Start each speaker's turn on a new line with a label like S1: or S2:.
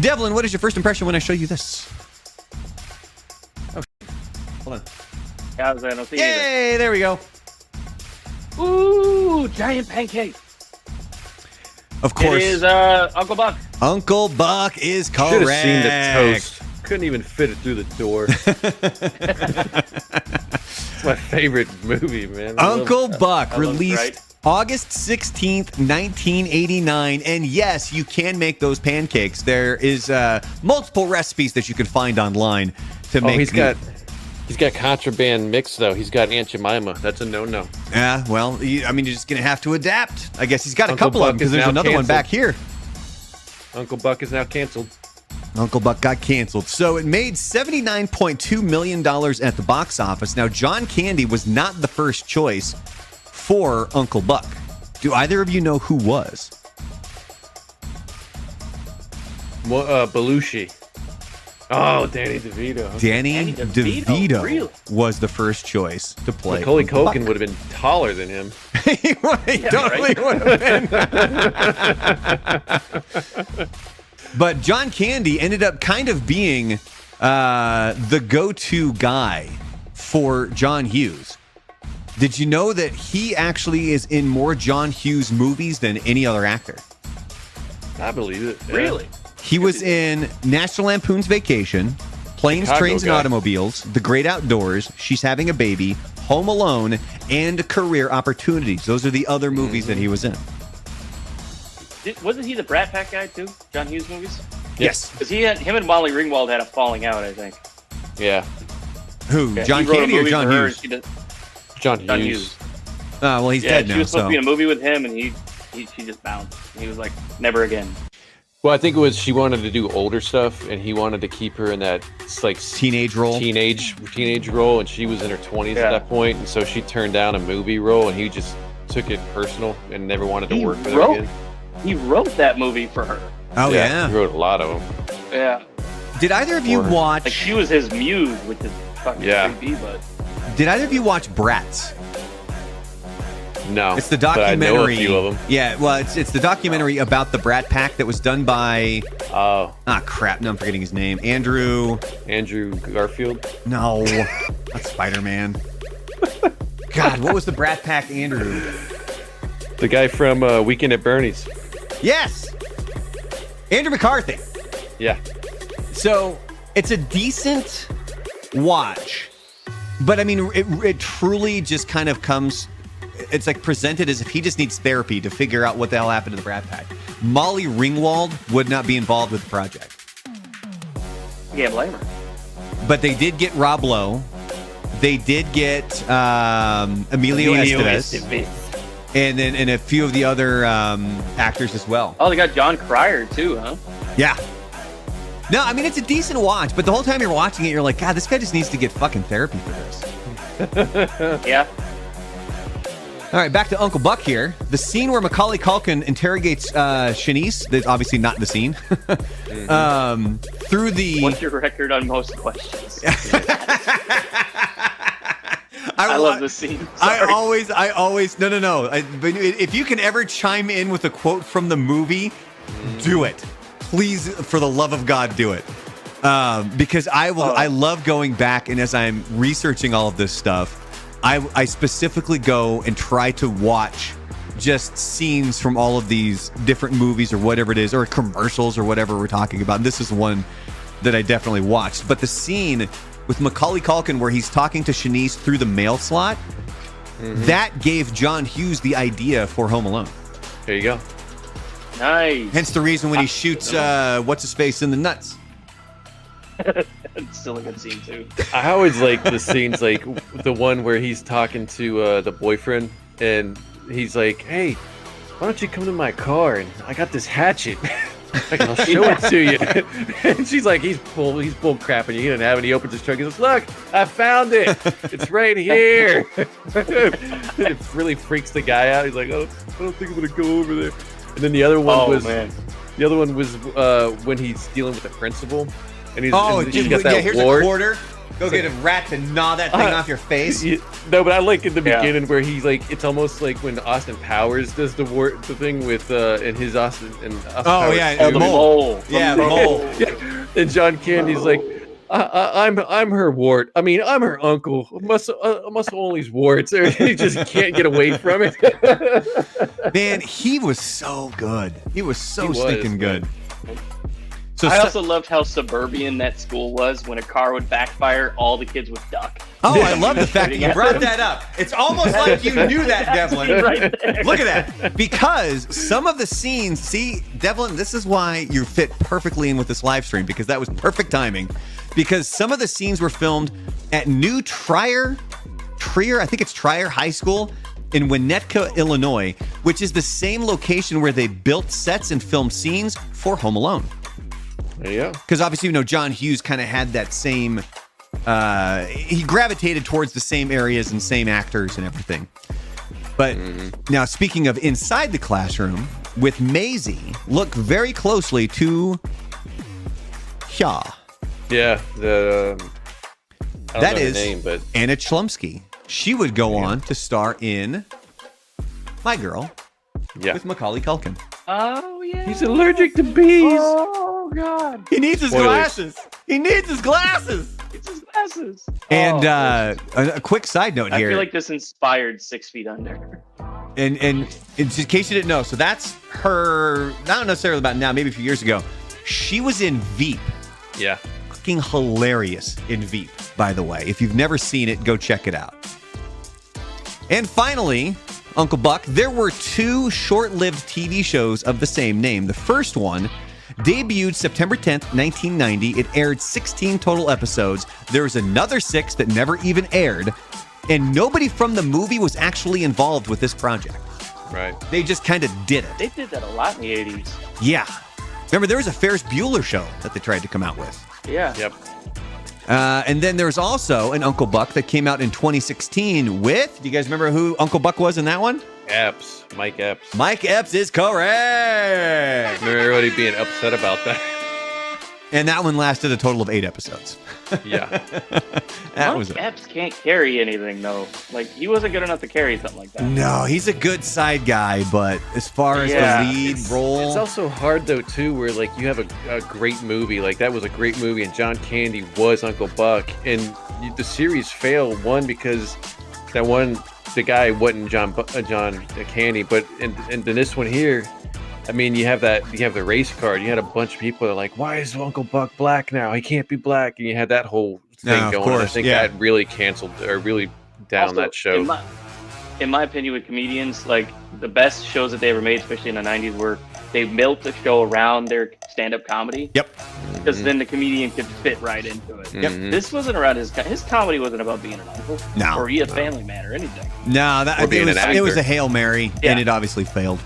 S1: Devlin, what is your first impression when I show you this? Oh, hold on.
S2: Yeah, I don't see
S1: Yay! There we go.
S2: Ooh, giant pancake.
S1: Of course.
S2: It is Uncle Buck.
S1: Uncle Buck is correct.
S3: Should have seen the toast. Couldn't even fit it through the door. It's my favorite movie, man.
S1: Uncle Buck,
S2: I love
S1: released
S2: Right.
S1: August 16th, 1989. And yes, you can make those pancakes. There is multiple recipes that you can find online to make.
S3: He's got contraband mix though. He's got Aunt Jemima. That's a no-no.
S1: Yeah, well, you're just going to have to adapt. I guess he's got a
S3: Uncle
S1: couple of them
S3: Buck
S1: because
S3: is
S1: there's
S3: now
S1: another one
S3: canceled.
S1: back here.
S3: Uncle Buck is now canceled.
S1: Uncle Buck got canceled. So it made $79.2 million at the box office. Now, John Candy was not the first choice for Uncle Buck. Do either of you know who was?
S3: Belushi. Oh, Danny DeVito.
S1: Danny DeVito
S2: really?
S1: was the first choice to play.
S3: Macaulay
S1: Uncle
S3: Culkin
S1: Buck.
S3: would have been taller than him.
S1: He totally would have been. But John Candy ended up kind of being the go-to guy for John Hughes. Did you know that he actually is in more John Hughes movies than any other actor?
S3: I believe it. Yeah.
S2: Really?
S1: He was in National Lampoon's Vacation, Planes,
S3: Chicago
S1: Trains, and
S3: guy.
S1: Automobiles, The Great Outdoors, She's Having a Baby, Home Alone, and Career Opportunities. Those are the other movies that he was in.
S2: Wasn't he the Brat Pack guy too? John Hughes movies?
S1: Yes.
S2: Because him and Molly Ringwald had a falling out, I think.
S3: Yeah.
S1: Who?
S2: Yeah,
S1: John
S2: he wrote a
S1: Candy or
S2: movie
S1: John
S2: for her,
S1: Hughes?
S2: and she did-
S3: John
S2: John
S3: Hughes.
S2: Hughes.
S1: Well, he's
S2: Yeah,
S1: dead
S2: she
S1: now.
S2: was supposed
S1: So
S2: to be in a movie with him, and she just bounced. He was like, never again.
S3: Well, I think it was she wanted to do older stuff, and he wanted to keep her in that like
S1: teenage role.
S3: teenage role, and she was in her 20s at that point, and so she turned down a movie role, and he just took it personal and never wanted to work with her again.
S2: He wrote that movie for her.
S1: Oh yeah.
S3: He wrote a lot of them.
S2: Yeah.
S1: Did either of you watch?
S2: Like she was his muse, which is fucking creepy, but
S1: Did either of you watch Bratz?
S3: No,
S1: It's the
S3: but I
S1: documentary.
S3: know a few of them.
S1: Yeah, well, it's the documentary about the Brat Pack that was done by.
S3: Oh,
S1: crap! No, I'm forgetting his name. Andrew
S3: Garfield.
S1: No, that's Spider-Man. God, what was the Brat Pack, Andrew?
S3: The guy from Weekend at Bernie's.
S1: Yes, Andrew McCarthy.
S3: Yeah.
S1: So it's a decent watch, but I mean, it truly just kind of comes. It's like presented as if he just needs therapy to figure out what the hell happened to the Brat Pack. Molly Ringwald would not be involved with the project.
S2: you can't blame her.
S1: But they did get Rob Lowe. They did get Emilio Estevez. And a few of the other actors as well.
S2: Oh, they got John Cryer too, huh?
S1: Yeah. No, I mean, it's a decent watch, but the whole time you're watching it, you're like, God, this guy just needs to get fucking therapy for this.
S2: Yeah.
S1: All right, back to Uncle Buck here. The scene where Macaulay Culkin interrogates Shanice, that's obviously not the scene, through the...
S2: What's your record on most questions? I love this scene. Sorry.
S1: I always, no. But if you can ever chime in with a quote from the movie, do it. Please, for the love of God, do it. Because I love going back, and as I'm researching all of this stuff, I specifically go and try to watch just scenes from all of these different movies or whatever it is, or commercials or whatever we're talking about. And this is one that I definitely watched. But the scene with Macaulay Culkin where he's talking to Shanice through the mail slot, that gave John Hughes the idea for Home Alone.
S3: There you go.
S2: Nice.
S1: Hence the reason when he shoots what's-his-face in the nuts.
S2: It's still a good scene too.
S3: I always like the scenes like the one where he's talking to the boyfriend and he's like, hey, why don't you come to my car and I got this hatchet. Like, I'll show it to you. And she's like, he's bull crapping you. He didn't have it. He opens his truck. He goes, look, I found it. It's right here. It really freaks the guy out. He's like, oh, I don't think I'm gonna go over there. And then the other one was when he's dealing with the principal. And he's got that
S1: here's
S3: ward.
S1: a quarter. Go get a rat to gnaw that thing off your face.
S3: No, but I like in the beginning where he's like, it's almost like when Austin Powers does the thing with in his Austin Powers.
S1: Yeah,
S2: the mole.
S1: Yeah, mole.
S3: And John Candy's like, I'm her wart. I mean, I'm her uncle. Must only his warts. He just can't get away from it.
S1: Man, he was so good. He was stinking good. So
S2: I also loved how suburban that school was. When a car would backfire, all the kids would duck.
S1: Oh, I love the fact that you brought that up. It's almost like you knew that, Devlin.
S2: Right there.
S1: Look at that. Because some of the scenes, see, Devlin, this is why you fit perfectly in with this live stream, because that was perfect timing. Because some of the scenes were filmed at New Trier, I think it's Trier High School in Winnetka, Illinois, which is the same location where they built sets and filmed scenes for Home Alone.
S3: There you go.
S1: Because obviously, John Hughes kind of had that same, he gravitated towards the same areas and same actors and everything. But now, speaking of inside the classroom, with Maisie, look very closely to Hya.
S3: Yeah, I don't
S1: That
S3: know
S1: is
S3: her name, but
S1: Anna Chlumsky. She would go on to star in My Girl with Macaulay Culkin.
S2: Oh, yeah.
S3: he's allergic to bees.
S2: Oh, God.
S1: He needs his
S3: Spoilers.
S1: glasses. He needs his glasses.
S2: It's his glasses.
S1: And a quick side note
S2: I
S1: here.
S2: feel like this inspired 6 Feet Under.
S1: And in case you didn't know, so that's her, not necessarily about now, maybe a few years ago. She was in Veep.
S3: Yeah.
S1: Fucking hilarious in Veep, by the way. If you've never seen it, go check it out. And finally, Uncle Buck, there were 2 short-lived TV shows of the same name. The first one debuted September 10th, 1990. It aired 16 total episodes. There was another 6 that never even aired. And nobody from the movie was actually involved with this project.
S3: Right.
S1: They just kind of did it.
S2: They did that a lot in the 80s.
S1: Yeah. Remember, there was a Ferris Bueller show that they tried to come out with.
S2: Yeah.
S3: Yep.
S1: And then there's also an Uncle Buck that came out in 2016 with, do you guys remember who Uncle Buck was in that one?
S3: Epps. Mike Epps.
S1: Mike Epps is correct.
S3: Remember everybody being upset about that.
S1: And that one lasted a total of 8 episodes.
S3: Yeah.
S1: That was
S2: Mike Epps can't carry anything, though. Like, he wasn't good enough to carry something like that.
S1: No, he's a good side guy, but as far as the lead role,
S3: It's also hard though too, where like you have a great movie, like that was a great movie, and John Candy was Uncle Buck, and the series failed because the guy wasn't John Candy, but in this one here, I mean, you have the race card. You had a bunch of people that are like, why is Uncle Buck black now? He can't be black, and you had that whole thing
S1: No, of
S3: going.
S1: course,
S3: I think
S1: yeah.
S3: that really canceled or really down
S2: Also,
S3: that show.
S2: In my opinion, with comedians, like, the best shows that they ever made, especially in the 90s, were they built the show around their stand-up comedy.
S1: Yep.
S2: Because then the comedian could fit right into it.
S1: Yep.
S2: This wasn't around his comedy wasn't about being an uncle.
S1: No.
S2: Or he a family man or anything.
S1: no,
S3: Or being an
S1: it was
S3: actor.
S1: a Hail Mary,
S2: Yeah.
S1: and it obviously failed.